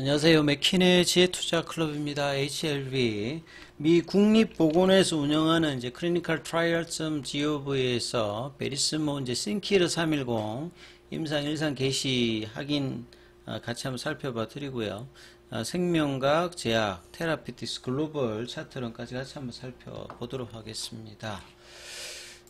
안녕하세요. 맥킨의 지혜투자클럽입니다. HLB. 미 국립보건에서 운영하는 이제 clinicaltrial.gov에서 베리스모 이제 신키르 310 임상 일상 개시 확인 같이 한번 살펴봐 드리고요. 생명과학, 제약, 테라피틱스 글로벌 차트론까지 같이 한번 살펴보도록 하겠습니다.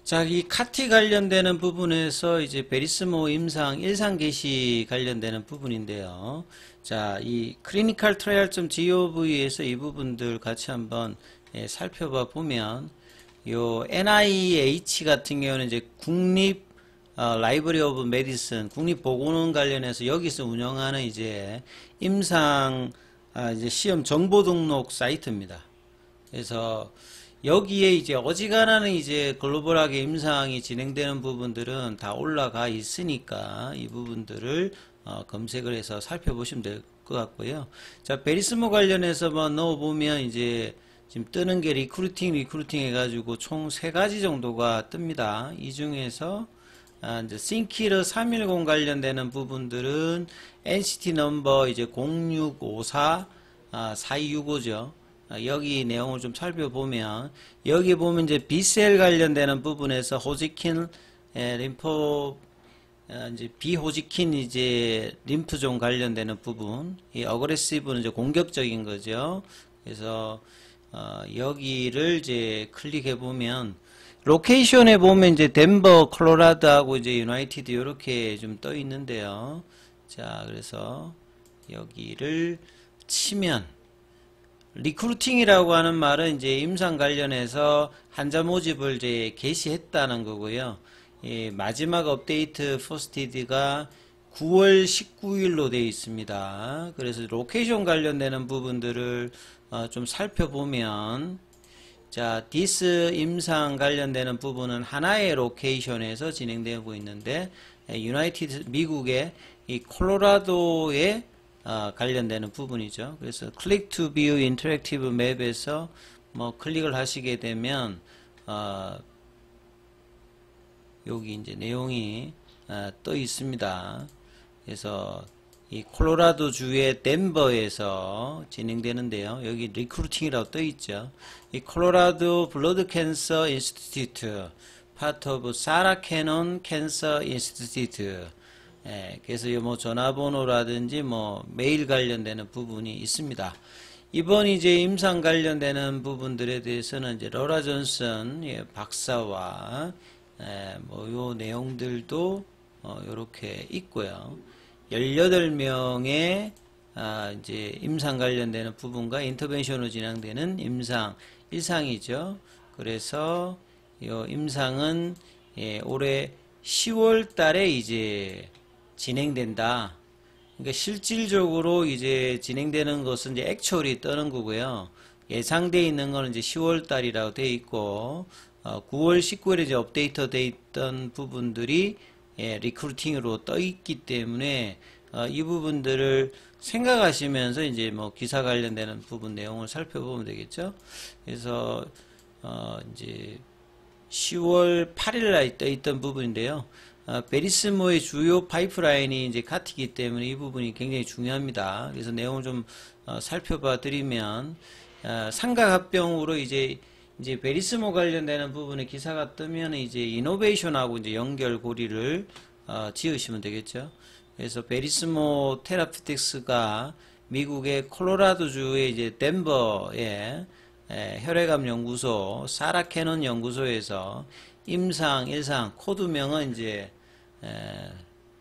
자, 이 카티 관련되는 부분에서 이제 베리스모 임상 일상 개시 관련되는 부분인데요. 자, 이 클리니컬 트라이얼.gov에서 이 부분들 같이 한번 살펴봐 보면 요 NIH 같은 경우는 이제 국립 라이브러리 오브 메디슨 국립보건원 관련해서 여기서 운영하는 이제 임상 이제 시험 정보 등록 사이트입니다. 그래서 여기에 이제 어지간하는 이제 글로벌하게 임상이 진행되는 부분들은 다 올라가 있으니까 이 부분들을 검색을 해서 살펴보시면 될 것 같고요. 자, 베리스모 관련해서만 넣어보면 이제 지금 뜨는 게 리크루팅 해가지고 총 3가지 정도가 뜹니다. 이 중에서 이제 신키르 310 관련되는 부분들은 NCT 넘버 이제 0654 4265죠. 여기 내용을 좀 살펴보면 여기 보면 이제 B셀 관련되는 부분에서 호지킨 림포 이제 비호지킨 이제 림프종 관련되는 부분, 이 어그레시브는 이제 공격적인 거죠. 그래서 여기를 이제 클릭해 보면 로케이션에 보면 이제 덴버, 콜로라도하고 이제 유나이티드 이렇게 좀 떠 있는데요. 자, 그래서 여기를 치면 리크루팅이라고 하는 말은 이제 임상 관련해서 환자 모집을 이제 개시했다는 거고요. 예, 마지막 업데이트 포스티드가 9월 19일로 되어 있습니다. 그래서 로케이션 관련되는 부분들을 좀 살펴보면 자, 디스 임상 관련되는 부분은 하나의 로케이션에서 진행되고 있는데 유나이티드 미국의 이 콜로라도의 관련되는 부분이죠. 그래서 클릭 투 뷰 인터랙티브 맵에서 뭐 클릭을 하시게 되면 여기 이제 내용이 떠 있습니다. 그래서 이 콜로라도 주의 덴버에서 진행되는데요. 여기 리크루팅이라고 떠 있죠. 이 콜로라도 블러드 캔서 인스티튜트 파트 오브 사라 캐논 캔서 인스티튜트. 그래서 뭐 전화번호라든지 뭐 메일 관련되는 부분이 있습니다. 이번 이제 임상 관련되는 부분들에 대해서는 이제 로라 존슨 박사와 뭐 요 내용들도 요렇게 있고요. 18명의 이제 임상 관련되는 부분과 인터벤션으로 진행되는 임상 일상이죠. 그래서 요 임상은 올해 10월 달에 이제 진행된다. 그러니까 실질적으로 이제 진행되는 것은 이제 액츄얼이 뜨는 거고요. 예상되어 있는 거는 이제 10월 달이라고 되어 있고 9월 19일에 이제 업데이트 되어 있던 부분들이 리크루팅으로 떠 있기 때문에 이 부분들을 생각하시면서 이제 뭐 기사 관련되는 부분 내용을 살펴보면 되겠죠. 그래서 이제 10월 8일 날 떠 있던 부분인데요. 베리스모의 주요 파이프라인이 이제 카티이기 때문에 이 부분이 굉장히 중요합니다. 그래서 내용을 좀 살펴봐 드리면 삼각합병으로 이제 베리스모 관련되는 부분에 기사가 뜨면 이제 이노베이션하고 이제 연결고리를 지으시면 되겠죠. 그래서 베리스모 테라피틱스가 미국의 콜로라도주의 이제 덴버의 혈액암 연구소 사라 캐논 연구소에서 임상 일상 코드명은 이제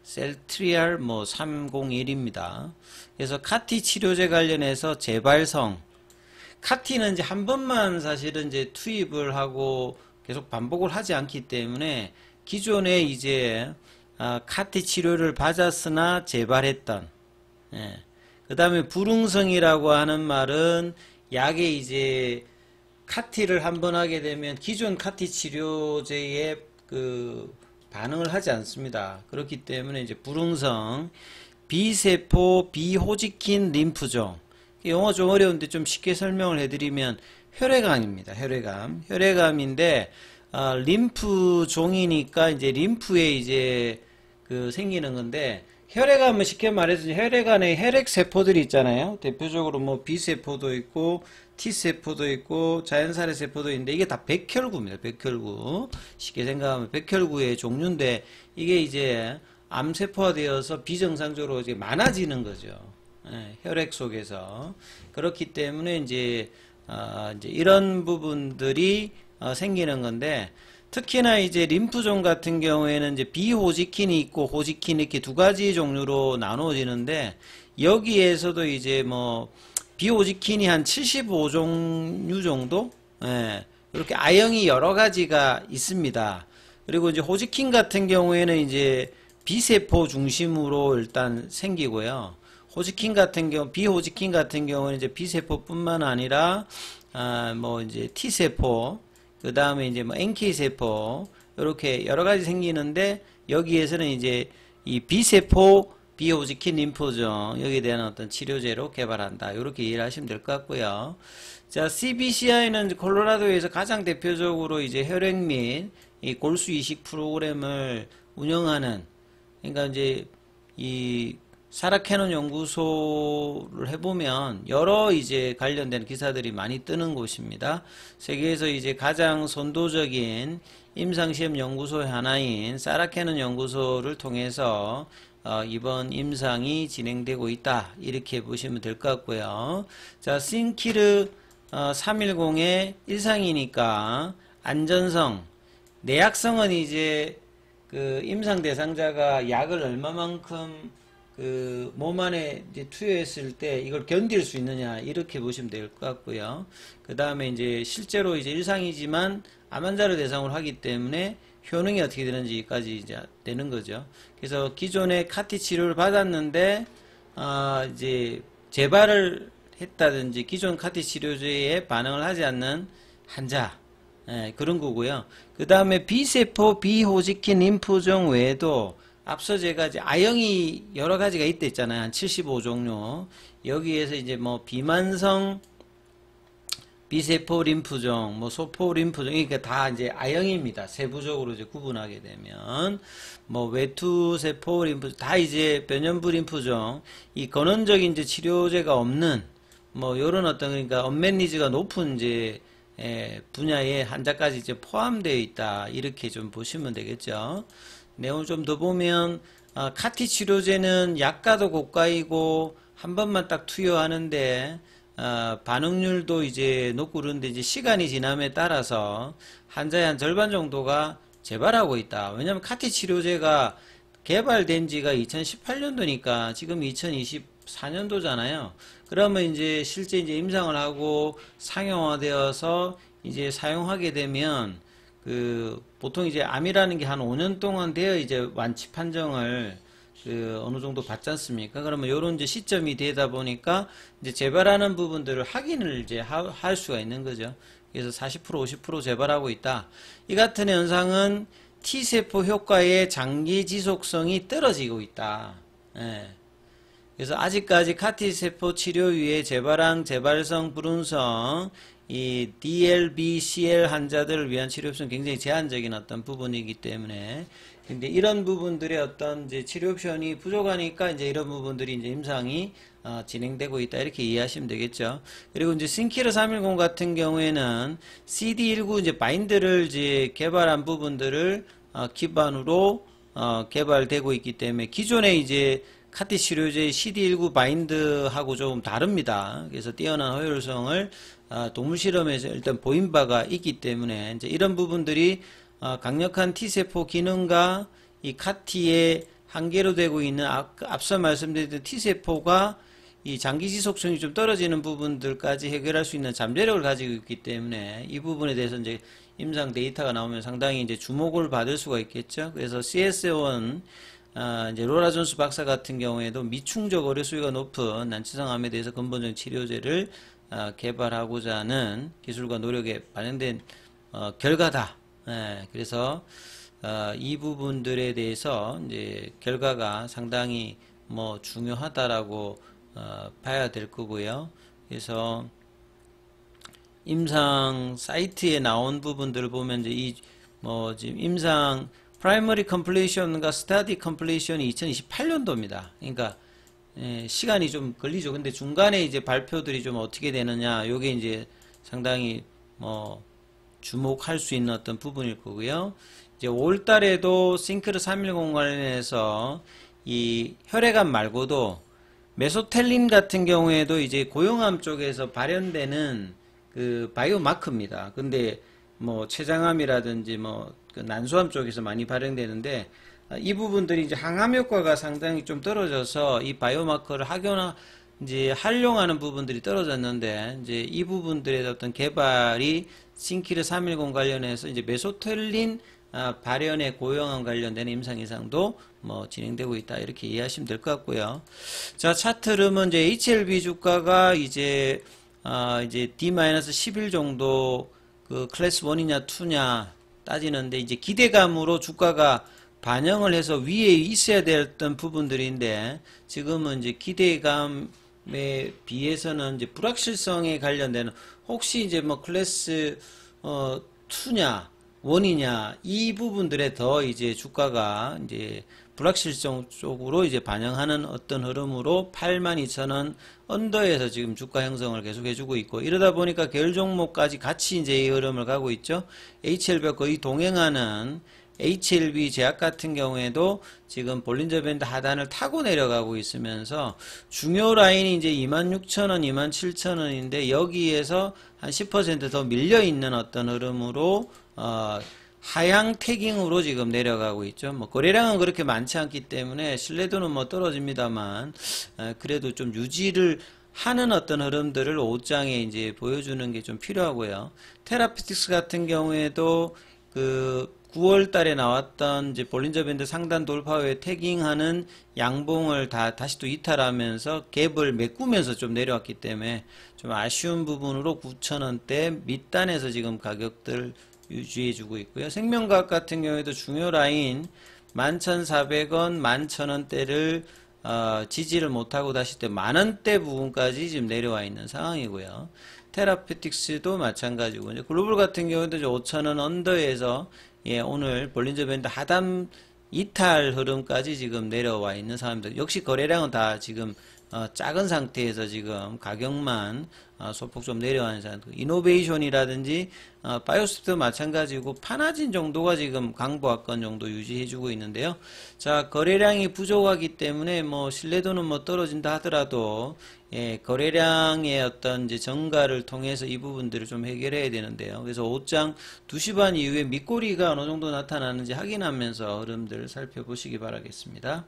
셀트리알 뭐 301입니다. 그래서 카티 치료제 관련해서 재발성 카티는 이제 한 번만 사실은 이제 투입을 하고 계속 반복을 하지 않기 때문에 기존에 이제 카티 치료를 받았으나 재발했던 그 다음에 불응성이라고 하는 말은 약에 이제 카티를 한 번 하게 되면 기존 카티 치료제에 그 반응을 하지 않습니다. 그렇기 때문에 이제 불응성 비세포 비호지킨 림프종 영어 좀 어려운데 좀 쉽게 설명을 해드리면 혈액암입니다. 혈액암인데 림프종이니까 이제 림프에 이제 그 생기는 건데 혈액암은 쉽게 말해서 혈액 안에 혈액 세포들이 있잖아요. 대표적으로 뭐 B세포도 있고 T세포도 있고 자연살의 세포도 있는데 이게 다 백혈구입니다. 백혈구. 쉽게 생각하면 백혈구의 종류인데 이게 이제 암세포화 되어서 비정상적으로 이제 많아지는 거죠. 예, 혈액 속에서. 그렇기 때문에 이제 이런 부분들이 생기는 건데 특히나 이제 림프종 같은 경우에는 이제 비호지킨이 있고 호지킨 이렇게 두 가지 종류로 나누어지는데 여기에서도 이제 뭐 비호지킨이 한 75종류 정도? 예, 이렇게 I형이 여러 가지가 있습니다. 그리고 이제 호지킨 같은 경우에는 이제 B세포 중심으로 일단 생기고요. 호지킨 같은 경우, 비호지킨 같은 경우는 이제 B세포뿐만 아니라, 뭐 이제 T세포, 그 다음에 이제 뭐 NK세포, 이렇게 여러 가지 생기는데, 여기에서는 이제 이 B세포, 비호지킨 림프종, 여기에 대한 어떤 치료제로 개발한다. 이렇게 이해를 하시면 될 것 같고요. 자, CBCI는 콜로라도에서 가장 대표적으로 이제 혈액 및 이 골수 이식 프로그램을 운영하는, 그러니까 이제 이 사라캐논 연구소를 해보면 여러 이제 관련된 기사들이 많이 뜨는 곳입니다. 세계에서 이제 가장 선도적인 임상시험 연구소 하나인 사라캐논 연구소를 통해서 이번 임상이 진행되고 있다. 이렇게 보시면 될 것 같고요. 자, 신키르 310의 일상이니까 안전성, 내약성은 이제 그 임상 대상자가 약을 얼마만큼 그 몸 안에 이제 투여했을 때 이걸 견딜 수 있느냐 이렇게 보시면 될 것 같고요. 그 다음에 이제 실제로 이제 일상이지만 암 환자를 대상으로 하기 때문에 효능이 어떻게 되는지까지 이제 되는 거죠. 그래서 기존에 카티 치료를 받았는데 이제 재발을 했다든지 기존 카티 치료제에 반응을 하지 않는 환자, 예, 그런 거고요. 그 다음에 B세포, 비호지킨 림프종 외에도 앞서 제가 이제 I형이 여러 가지가 있다 했잖아요. 한 75종류. 여기에서 이제 뭐 비만성 B세포 림프종, 뭐 소포 림프종, 그러니까 다 이제 I형입니다. 세부적으로 이제 구분하게 되면. 뭐 외투세포 림프종, 다 이제 변연부 림프종, 이 근원적인 이제 치료제가 없는, 뭐 요런 어떤 그러니까 언맷 니즈가 높은 이제 분야의 환자까지 이제 포함되어 있다. 이렇게 좀 보시면 되겠죠. 내용을 좀 더 보면 카티 치료제는 약가도 고가이고 한 번만 딱 투여하는데 반응률도 이제 높고 그런데 이제 시간이 지남에 따라서 환자의 한 절반 정도가 재발하고 있다. 왜냐하면 카티 치료제가 개발된 지가 2018년도니까 지금 2024년도잖아요. 그러면 이제 실제 이제 임상을 하고 상용화되어서 이제 사용하게 되면 그 보통 이제 암이라는 게 한 5년 동안 되어 이제 완치 판정을 그 어느 정도 받지 않습니까? 그러면 요런 이제 시점이 되다 보니까 이제 재발하는 부분들을 확인을 이제 할 수가 있는 거죠. 그래서 40% 50% 재발하고 있다. 이 같은 현상은 T세포 효과의 장기 지속성이 떨어지고 있다. 예. 그래서 아직까지 카티세포 치료 위에 재발항, 재발성, 불운성, 이 DLBCL 환자들을 위한 치료 옵션 굉장히 제한적인 어떤 부분이기 때문에 근데 이런 부분들의 어떤 이제 치료 옵션이 부족하니까 이제 이런 부분들이 이제 임상이 진행되고 있다 이렇게 이해하시면 되겠죠. 그리고 이제 신키르 310 같은 경우에는 CD19 이제 바인드를 이제 개발한 부분들을 기반으로 개발되고 있기 때문에 기존에 이제 카티 치료제의 CD19 바인드하고 조금 다릅니다. 그래서 뛰어난 효율성을 동물 실험에서 일단 보인 바가 있기 때문에 이제 이런 부분들이 강력한 T세포 기능과 이 카티의 한계로 되고 있는 앞서 말씀드린 T세포가 이 장기 지속성이 좀 떨어지는 부분들까지 해결할 수 있는 잠재력을 가지고 있기 때문에 이 부분에 대해서 이제 임상 데이터가 나오면 상당히 이제 주목을 받을 수가 있겠죠. 그래서 CS1 이제 로라 존스 박사 같은 경우에도 미충족 어뢰 수위가 높은 난치성 암에 대해서 근본적인 치료제를 개발하고자 하는 기술과 노력에 반영된 결과다. 예, 그래서 이 부분들에 대해서 이제 결과가 상당히 뭐 중요하다라고 봐야 될 거고요. 그래서 임상 사이트에 나온 부분들을 보면 이제 이 뭐 지금 임상 프라이머리 컴플리션과 스터디 컴플리션이 2028년도입니다. 그러니까 시간이 좀 걸리죠. 근데 중간에 이제 발표들이 좀 어떻게 되느냐, 요게 이제 상당히 뭐 주목할 수 있는 어떤 부분일 거고요. 이제 5월달에도 싱크르 310 관련해서 이 혈액암 말고도 메소텔린 같은 경우에도 이제 고형암 쪽에서 발현되는 그 바이오마크입니다. 근데 뭐 췌장암이라든지 뭐 그 난소암 쪽에서 많이 발현되는데, 이 부분들이 이제 항암 효과가 상당히 좀 떨어져서 이 바이오마커를 이제 활용하는 부분들이 떨어졌는데, 이제 이 부분들의 어떤 개발이 싱키르 310 관련해서 이제 메소텔린 발현의 고형암 관련된 임상 이상도 뭐 진행되고 있다, 이렇게 이해하시면 될 것 같고요. 자, 차트름은 이제 HLB 주가가 이제 D-11 정도 그 클래스 1이냐 2냐 따지는데, 이제 기대감으로 주가가 반영을 해서 위에 있어야 됐던 부분들인데, 지금은 이제 기대감에 비해서는 이제 불확실성에 관련되는, 혹시 이제 뭐 클래스 2냐 1이냐 이 부분들에 더 이제 주가가 이제 불확실성 쪽으로 이제 반영하는 어떤 흐름으로 82,000원 언더에서 지금 주가 형성을 계속 해주고 있고, 이러다 보니까 계열 종목까지 같이 이제 이 흐름을 가고 있죠. HLB와 거의 동행하는 HLB 제약 같은 경우에도 지금 볼린저 밴드 하단을 타고 내려가고 있으면서 중요 라인이 이제 26,000원, 27,000원인데 여기에서 한 10% 더 밀려 있는 어떤 흐름으로 하향 태깅으로 지금 내려가고 있죠. 뭐 거래량은 그렇게 많지 않기 때문에 신뢰도는 뭐 떨어집니다만, 그래도 좀 유지를 하는 어떤 흐름들을 5장에 이제 보여주는 게 좀 필요하고요. 테라피틱스 같은 경우에도 그 9월 달에 나왔던 이제 볼린저 밴드 상단 돌파 후에 태깅하는 양봉을 다시 또 이탈하면서 갭을 메꾸면서 좀 내려왔기 때문에 좀 아쉬운 부분으로 9,000원대 밑단에서 지금 가격들 유지해주고 있고요. 생명과학 같은 경우에도 중요 라인 11,400원, 11,000원대를 지지를 못하고 다시 또 만원대 부분까지 지금 내려와 있는 상황이고요. 테라피틱스도 마찬가지고, 이제 글로벌 같은 경우도 5,000원 언더에서 오늘 볼린저 밴드 하단 이탈 흐름까지 지금 내려와 있는 상황입니다. 역시 거래량은 다 지금 작은 상태에서 지금 가격만 소폭 좀 내려가는 상황. 이노베이션이라든지 바이오스도 마찬가지고 파나진 정도가 지금 강보합권 정도 유지해주고 있는데요. 자, 거래량이 부족하기 때문에 뭐 신뢰도는 뭐 떨어진다 하더라도 거래량의 어떤 이제 증가를 통해서 이 부분들을 좀 해결해야 되는데요. 그래서 5장 2시 반 이후에 밑꼬리가 어느 정도 나타나는지 확인하면서 흐름들을 살펴보시기 바라겠습니다.